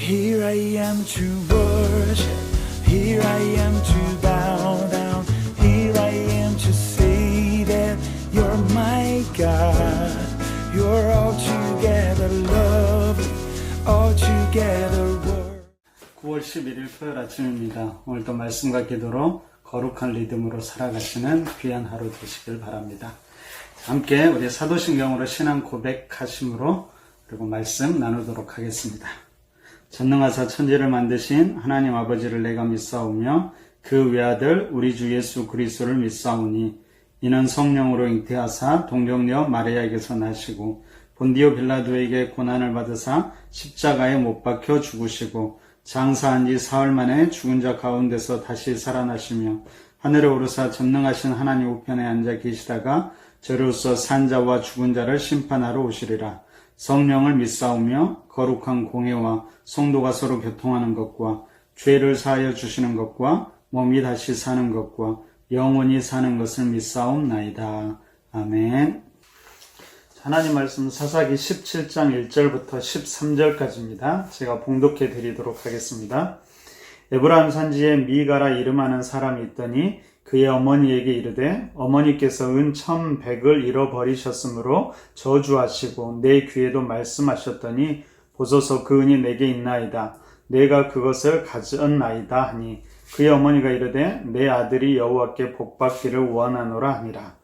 Here I am to worship, here I am to bow down, here I am to say that you're my God. You're altogether lovely, altogether worthy. 9월 11일 토요일 아침입니다. 오늘도 말씀과 기도로 거룩한 리듬으로 살아가시는 귀한 하루 되시길 바랍니다. 함께 우리 사도신경으로 신앙 고백하심으로 그리고 말씀 나누도록 하겠습니다. 전능하사 천지를 만드신 하나님 아버지를 내가 믿사오며 그 외아들 우리 주 예수 그리스도를 믿사오니 이는 성령으로 잉태하사 동정녀 마리아에게서 나시고 본디오 빌라도에게 고난을 받으사 십자가에 못 박혀 죽으시고 장사한 지 사흘 만에 죽은 자 가운데서 다시 살아나시며 하늘에 오르사 전능하신 하나님 우편에 앉아 계시다가 저로서 산 자와 죽은 자를 심판하러 오시리라. 성령을 믿사오며 거룩한 공회와 성도가 서로 교통하는 것과 죄를 사하여 주시는 것과 몸이 다시 사는 것과 영원히 사는 것을 믿사옵나이다. 아멘. 하나님 말씀 사사기 17장 1절부터 13절까지입니다. 제가 봉독해 드리도록 하겠습니다. 에브라임 산지에 미가라 이름하는 사람이 있더니 그의 어머니에게 이르되 어머니께서 은 1,100을 잃어버리셨으므로 저주하시고 내 귀에도 말씀하셨더니 보소서 그 은이 내게 있나이다. 내가 그것을 가졌나이다 하니 그의 어머니가 이르되 내 아들이 여호와께 복받기를 원하노라 하니라.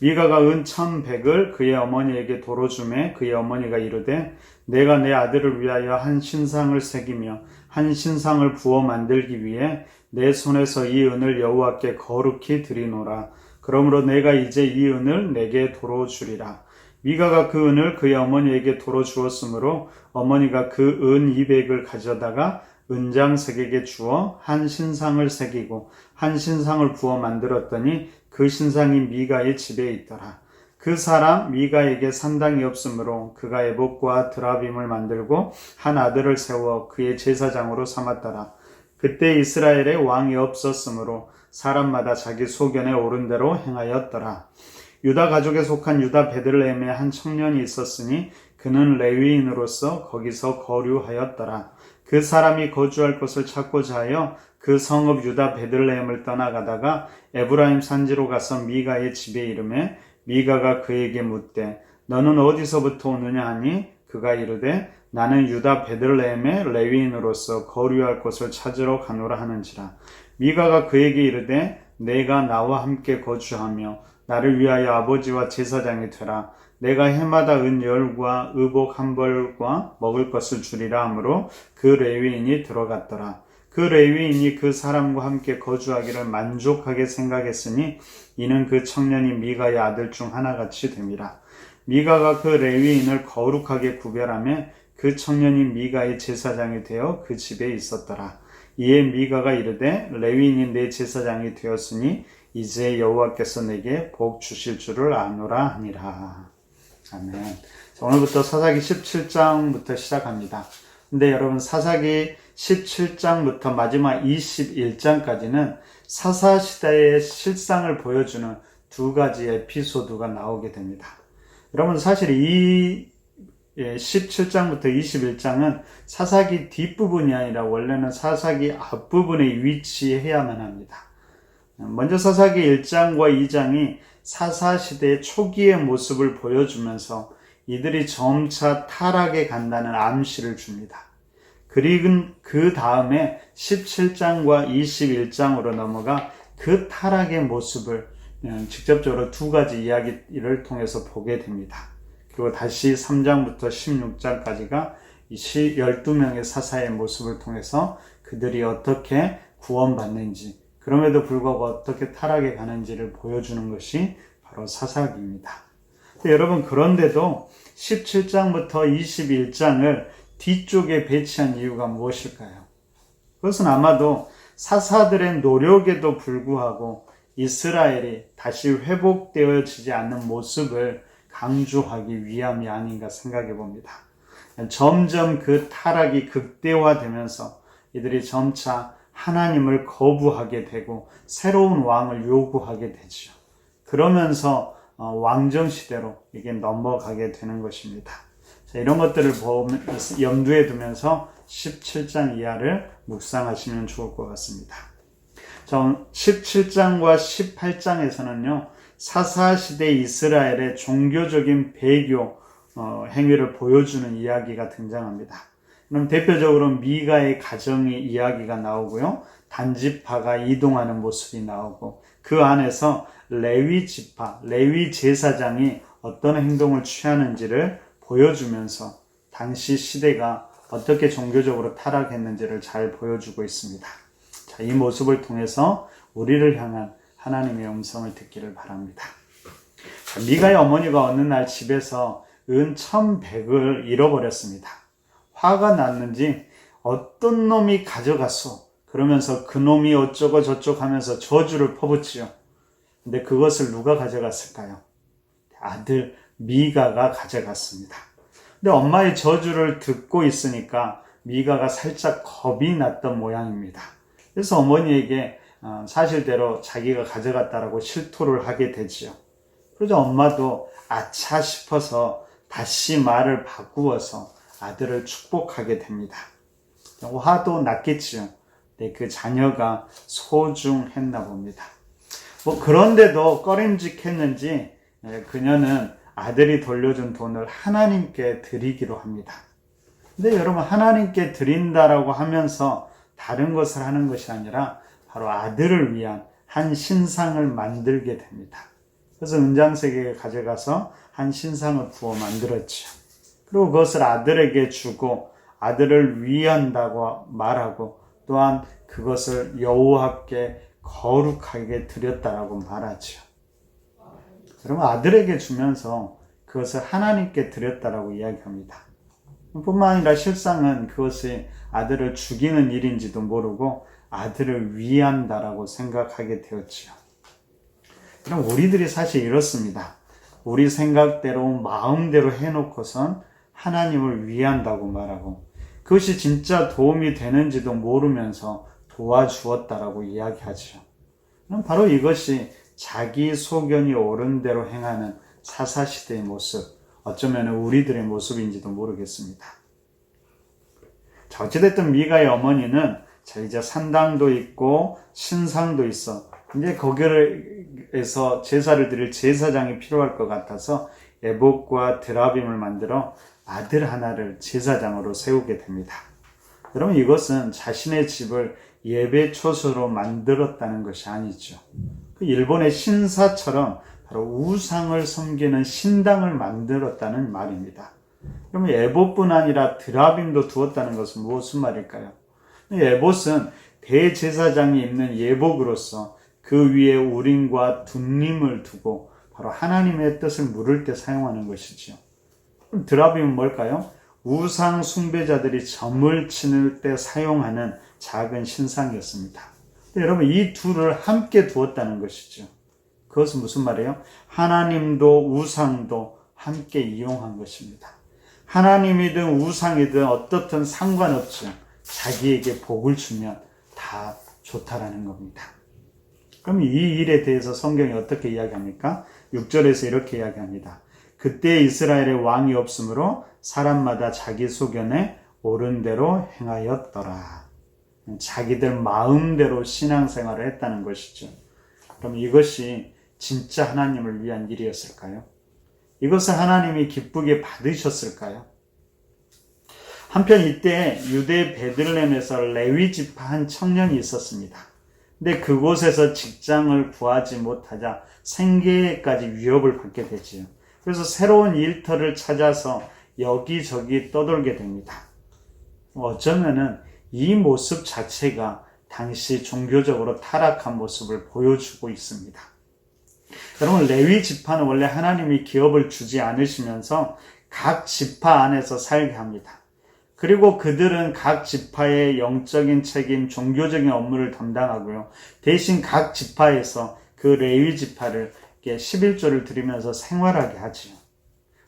미가가 은 1,100을 그의 어머니에게 도로 주매 그의 어머니가 이르되 내가 내 아들을 위하여 한 신상을 새기며 한 신상을 부어 만들기 위해 내 손에서 이 은을 여호와께 거룩히 드리노라. 그러므로 내가 이제 이 은을 내게 도로 주리라. 미가가 그 은을 그의 어머니에게 도로 주었으므로 어머니가 그 은 200을 가져다가 은장색에게 주어 한 신상을 새기고 한 신상을 부어 만들었더니 그 신상이 미가의 집에 있더라. 그 사람 미가에게 산당이 없으므로 그가 에봇과 드라빔을 만들고 한 아들을 세워 그의 제사장으로 삼았더라. 그때 이스라엘에 왕이 없었으므로 사람마다 자기 소견에 오른 대로 행하였더라. 유다 가족에 속한 유다 베들레헴에 한 청년이 있었으니 그는 레위인으로서 거기서 거류하였더라. 그 사람이 거주할 곳을 찾고자 하여 그 성읍 유다 베들레헴을 떠나가다가 에브라임 산지로 가서 미가의 집에 이르매 미가가 그에게 묻되 너는 어디서부터 오느냐 하니 그가 이르되 나는 유다 베들레헴의 레위인으로서 거류할 곳을 찾으러 가노라 하는지라. 미가가 그에게 이르되 내가 나와 함께 거주하며 나를 위하여 아버지와 제사장이 되라. 내가 해마다 은 10과 의복 1벌과 먹을 것을 주리라 하므로 그 레위인이 들어갔더라. 그 레위인이 그 사람과 함께 거주하기를 만족하게 생각했으니 이는 그 청년이 미가의 아들 중 하나같이 됨이라. 미가가 그 레위인을 거룩하게 구별하며 그 청년이 미가의 제사장이 되어 그 집에 있었더라. 이에 미가가 이르되 레위인이 내 제사장이 되었으니 이제 여호와께서 내게 복 주실 줄을 아노라 하니라. 아멘. 자, 오늘부터 사사기 17장부터 시작합니다. 근데 여러분 사사기 17장부터 마지막 21장까지는 사사시대의 실상을 보여주는 두 가지 에피소드가 나오게 됩니다. 여러분 사실 이 17장부터 21장은 사사기 뒷부분이 아니라 원래는 사사기 앞부분에 위치해야만 합니다. 먼저 사사기 1장과 2장이 사사시대의 초기의 모습을 보여주면서 이들이 점차 타락해 간다는 암시를 줍니다. 그리고 그 다음에 17장과 21장으로 넘어가 그 타락의 모습을 직접적으로 두 가지 이야기를 통해서 보게 됩니다. 그리고 다시 3장부터 16장까지가 12명의 사사의 모습을 통해서 그들이 어떻게 구원받는지, 그럼에도 불구하고 어떻게 타락해 가는지를 보여주는 것이 바로 사사기입니다. 여러분, 그런데도 17장부터 21장을 뒤쪽에 배치한 이유가 무엇일까요? 그것은 아마도 사사들의 노력에도 불구하고 이스라엘이 다시 회복되어지지 않는 모습을 강조하기 위함이 아닌가 생각해 봅니다. 점점 그 타락이 극대화되면서 이들이 점차 하나님을 거부하게 되고 새로운 왕을 요구하게 되죠. 그러면서 왕정시대로 이게 넘어가게 되는 것입니다. 자, 이런 것들을 염두에 두면서 17장 이하를 묵상하시면 좋을 것 같습니다. 자, 17장과 18장에서는요, 사사시대 이스라엘의 종교적인 배교 행위를 보여주는 이야기가 등장합니다. 그럼 대표적으로 미가의 가정의 이야기가 나오고요, 단지파가 이동하는 모습이 나오고, 그 안에서 레위 지파, 레위 제사장이 어떤 행동을 취하는지를 보여주면서 당시 시대가 어떻게 종교적으로 타락했는지를 잘 보여주고 있습니다. 자, 이 모습을 통해서 우리를 향한 하나님의 음성을 듣기를 바랍니다. 자, 미가의 어머니가 어느 날 집에서 은 1,100을 잃어버렸습니다. 화가 났는지 어떤 놈이 가져갔소? 그러면서 그 놈이 어쩌고 저쩌고 하면서 저주를 퍼붓지요. 근데 그것을 누가 가져갔을까요? 아들 미가가 가져갔습니다. 근데 엄마의 저주를 듣고 있으니까 미가가 살짝 겁이 났던 모양입니다. 그래서 어머니에게 사실대로 자기가 가져갔다라고 실토를 하게 되지요. 그러자 엄마도 아차 싶어서 다시 말을 바꾸어서 아들을 축복하게 됩니다. 화도 났겠지요. 네, 그 자녀가 소중했나 봅니다. 그런데도 꺼림직했는지 그녀는 아들이 돌려준 돈을 하나님께 드리기로 합니다. 근데 여러분, 하나님께 드린다라고 하면서 다른 것을 하는 것이 아니라 바로 아들을 위한 한 신상을 만들게 됩니다. 그래서 은장색에 가져가서 한 신상을 부어 만들었죠. 그리고 그것을 아들에게 주고 아들을 위한다고 말하고, 또한 그것을 여호와께 거룩하게 드렸다라고 말하죠. 그러면 아들에게 주면서 그것을 하나님께 드렸다라고 이야기합니다. 뿐만 아니라 실상은 그것이 아들을 죽이는 일인지도 모르고 아들을 위한다라고 생각하게 되었지요. 그럼 우리들이 사실 이렇습니다. 우리 생각대로 마음대로 해놓고선 하나님을 위한다고 말하고, 그것이 진짜 도움이 되는지도 모르면서 도와주었다라고 이야기하죠. 그럼 바로 이것이 자기 소견이 옳은 대로 행하는 사사시대의 모습, 어쩌면 우리들의 모습인지도 모르겠습니다. 자, 어찌됐든 미가의 어머니는 자, 이제 산당도 있고 신상도 있어. 이제 거기에서 제사를 드릴 제사장이 필요할 것 같아서 에봇과 드라빔을 만들어 아들 하나를 제사장으로 세우게 됩니다. 여러분, 이것은 자신의 집을 예배 초소로 만들었다는 것이 아니죠. 그 일본의 신사처럼 바로 우상을 섬기는 신당을 만들었다는 말입니다. 그러면 에봇뿐 아니라 드라빔도 두었다는 것은 무슨 말일까요? 에봇은 대제사장이 입는 예복으로서 그 위에 우림과 둔림을 두고 바로 하나님의 뜻을 물을 때 사용하는 것이죠. 그럼 드라빔은 뭘까요? 우상 숭배자들이 점을 치는 때 사용하는 작은 신상이었습니다. 여러분, 이 둘을 함께 두었다는 것이죠. 그것은 무슨 말이에요? 하나님도 우상도 함께 이용한 것입니다. 하나님이든 우상이든 어떻든 상관없죠. 자기에게 복을 주면 다 좋다라는 겁니다. 그럼 이 일에 대해서 성경이 어떻게 이야기합니까? 6절에서 이렇게 이야기합니다. 그때 이스라엘에 왕이 없으므로 사람마다 자기 소견에 옳은 대로 행하였더라. 자기들 마음대로 신앙생활을 했다는 것이죠. 그럼 이것이 진짜 하나님을 위한 일이었을까요? 이것을 하나님이 기쁘게 받으셨을까요? 한편 이때 유대 베들레헴에서 레위 지파 한 청년이 있었습니다. 근데 그곳에서 직장을 구하지 못하자 생계까지 위협을 받게 되지요. 그래서 새로운 일터를 찾아서 여기저기 떠돌게 됩니다. 어쩌면은 이 모습 자체가 당시 종교적으로 타락한 모습을 보여주고 있습니다. 여러분, 레위 지파는 원래 하나님이 기업을 주지 않으시면서 각 지파 안에서 살게 합니다. 그리고 그들은 각 지파의 영적인 책임, 종교적인 업무를 담당하고요. 대신 각 지파에서 그 레위 지파를 11조를 드리면서 생활하게 하지요.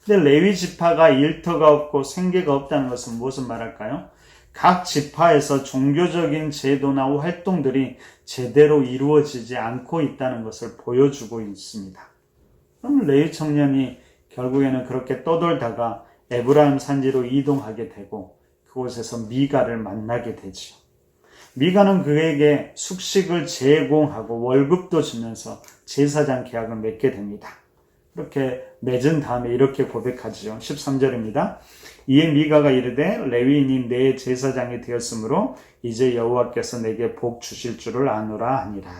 근데 레위 지파가 일터가 없고 생계가 없다는 것은 무엇을 말할까요? 각 지파에서 종교적인 제도나 활동들이 제대로 이루어지지 않고 있다는 것을 보여주고 있습니다. 그럼 레위 청년이 결국에는 그렇게 떠돌다가 에브라임 산지로 이동하게 되고 그곳에서 미가를 만나게 되지요. 미가는 그에게 숙식을 제공하고 월급도 주면서 제사장 계약을 맺게 됩니다. 그렇게 맺은 다음에 이렇게 고백하지요. 13절입니다. 이에 미가가 이르되 레위인이 내 제사장이 되었으므로 이제 여호와께서 내게 복 주실 줄을 아노라 하니라.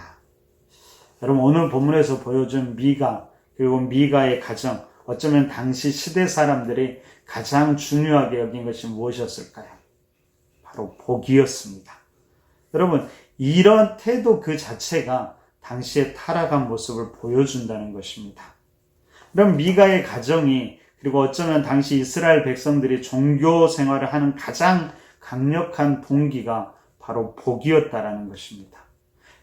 여러분, 오늘 본문에서 보여준 미가, 그리고 미가의 가정, 어쩌면 당시 시대 사람들이 가장 중요하게 여긴 것이 무엇이었을까요? 바로 복이었습니다. 여러분, 이런 태도 그 자체가 당시의 타락한 모습을 보여준다는 것입니다. 그럼 미가의 가정이, 그리고 어쩌면 당시 이스라엘 백성들이 종교 생활을 하는 가장 강력한 동기가 바로 복이었다라는 것입니다.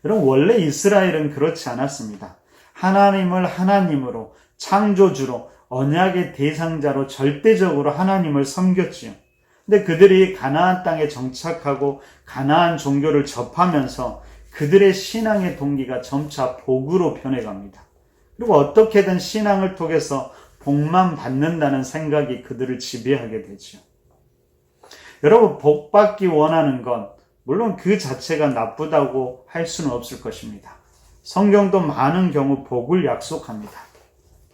여러분, 원래 이스라엘은 그렇지 않았습니다. 하나님을 하나님으로, 창조주로, 언약의 대상자로 절대적으로 하나님을 섬겼지요. 근데 그들이 가나안 땅에 정착하고 가나안 종교를 접하면서 그들의 신앙의 동기가 점차 복으로 변해갑니다. 그리고 어떻게든 신앙을 통해서 복만 받는다는 생각이 그들을 지배하게 되죠. 여러분, 복 받기 원하는 건 물론 그 자체가 나쁘다고 할 수는 없을 것입니다. 성경도 많은 경우 복을 약속합니다.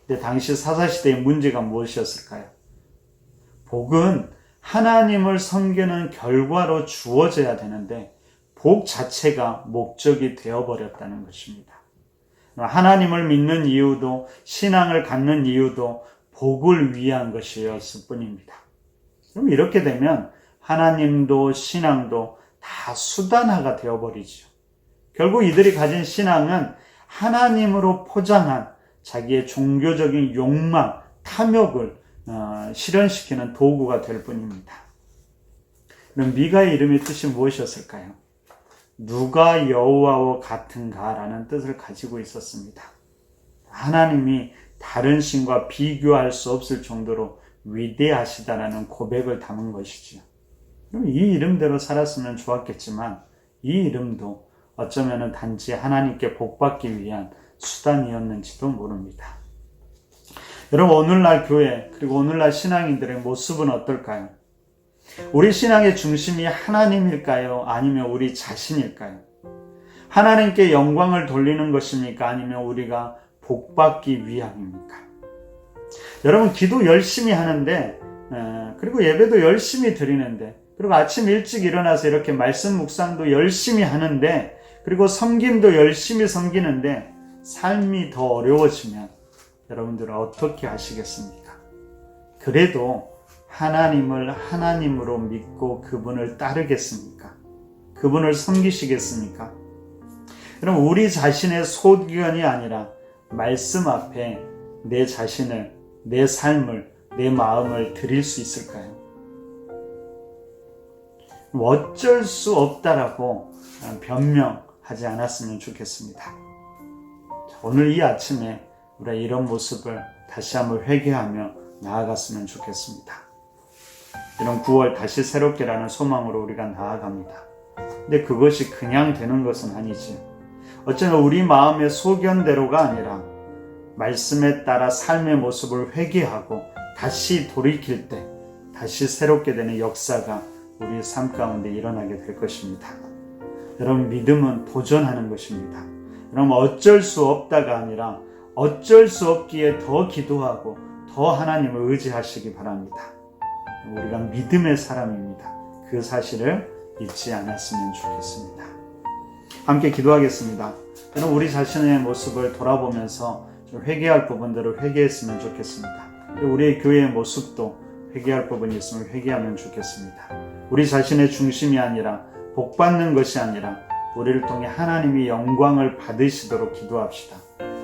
근데 당시 사사시대의 문제가 무엇이었을까요? 복은 하나님을 섬기는 결과로 주어져야 되는데 복 자체가 목적이 되어버렸다는 것입니다. 하나님을 믿는 이유도 신앙을 갖는 이유도 복을 위한 것이었을 뿐입니다. 그럼 이렇게 되면 하나님도 신앙도 다 수단화가 되어버리죠. 결국 이들이 가진 신앙은 하나님으로 포장한 자기의 종교적인 욕망, 탐욕을 실현시키는 도구가 될 뿐입니다. 그럼 미가의 이름의 뜻이 무엇이었을까요? 누가 여호와와 같은가라는 뜻을 가지고 있었습니다. 하나님이 다른 신과 비교할 수 없을 정도로 위대하시다라는 고백을 담은 것이지요. 이 이름대로 살았으면 좋았겠지만 이 이름도 어쩌면 단지 하나님께 복받기 위한 수단이었는지도 모릅니다. 여러분, 오늘날 교회 그리고 오늘날 신앙인들의 모습은 어떨까요? 우리 신앙의 중심이 하나님일까요? 아니면 우리 자신일까요? 하나님께 영광을 돌리는 것입니까? 아니면 우리가 복받기 위함입니까? 여러분, 기도 열심히 하는데 그리고 예배도 열심히 드리는데 그리고 아침 일찍 일어나서 이렇게 말씀 묵상도 열심히 하는데 그리고 섬김도 열심히 섬기는데 삶이 더 어려워지면 여러분들은 어떻게 하시겠습니까? 그래도 하나님을 하나님으로 믿고 그분을 따르겠습니까? 그분을 섬기시겠습니까? 그럼 우리 자신의 소견이 아니라 말씀 앞에 내 자신을, 내 삶을, 내 마음을 드릴 수 있을까요? 어쩔 수 없다라고 변명하지 않았으면 좋겠습니다. 오늘 이 아침에 우리가 이런 모습을 다시 한번 회개하며 나아갔으면 좋겠습니다. 이런 9월 다시 새롭게라는 소망으로 우리가 나아갑니다. 근데 그것이 그냥 되는 것은 아니지요. 어쩌면 우리 마음의 소견대로가 아니라 말씀에 따라 삶의 모습을 회개하고 다시 돌이킬 때 다시 새롭게 되는 역사가 우리의 삶 가운데 일어나게 될 것입니다. 여러분, 믿음은 도전하는 것입니다. 여러분, 어쩔 수 없다가 아니라 어쩔 수 없기에 더 기도하고 더 하나님을 의지하시기 바랍니다. 우리가 믿음의 사람입니다. 그 사실을 잊지 않았으면 좋겠습니다. 함께 기도하겠습니다. 여러분, 우리 자신의 모습을 돌아보면서 좀 회개할 부분들을 회개했으면 좋겠습니다. 우리의 교회의 모습도 회개할 부분이 있으면 회개하면 좋겠습니다. 우리 자신의 중심이 아니라 복받는 것이 아니라 우리를 통해 하나님이 영광을 받으시도록 기도합시다.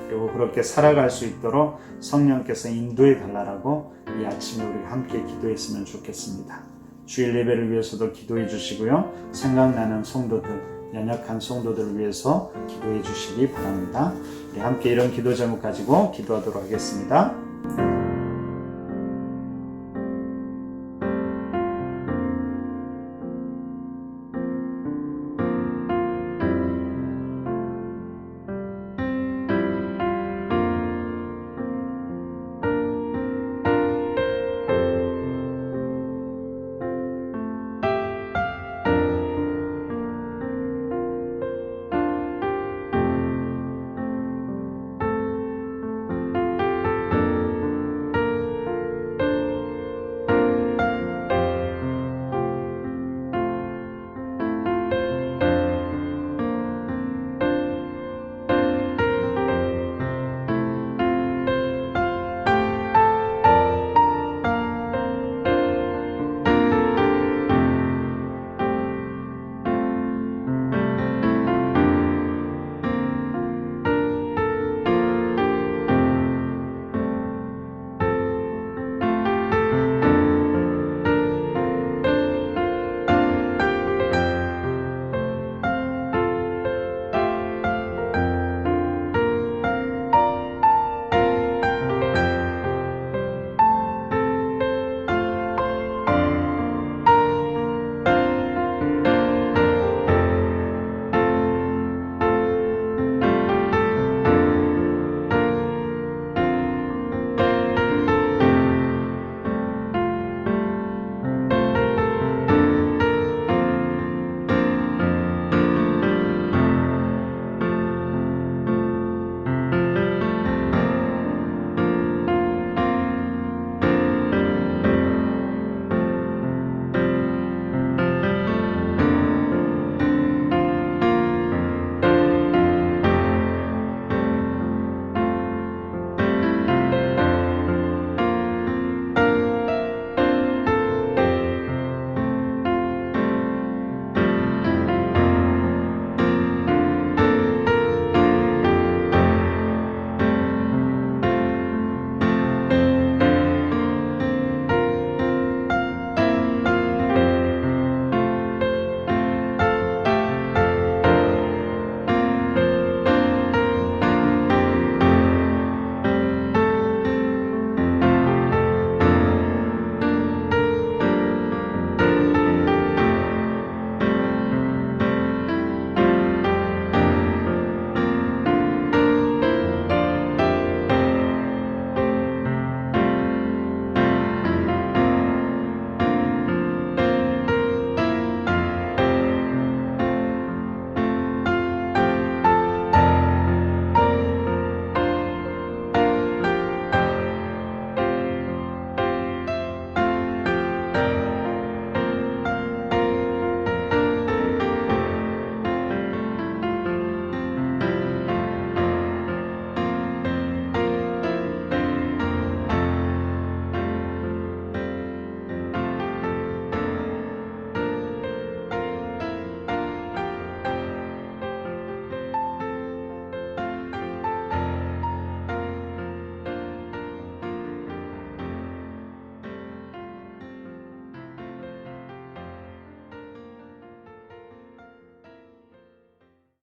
그리고 그렇게 살아갈 수 있도록 성령께서 인도해 달라고 이 아침에 우리가 함께 기도했으면 좋겠습니다. 주일 예배를 위해서도 기도해 주시고요. 생각나는 성도들, 연약한 성도들을 위해서 기도해 주시기 바랍니다. 우리 함께 이런 기도 제목 가지고 기도하도록 하겠습니다.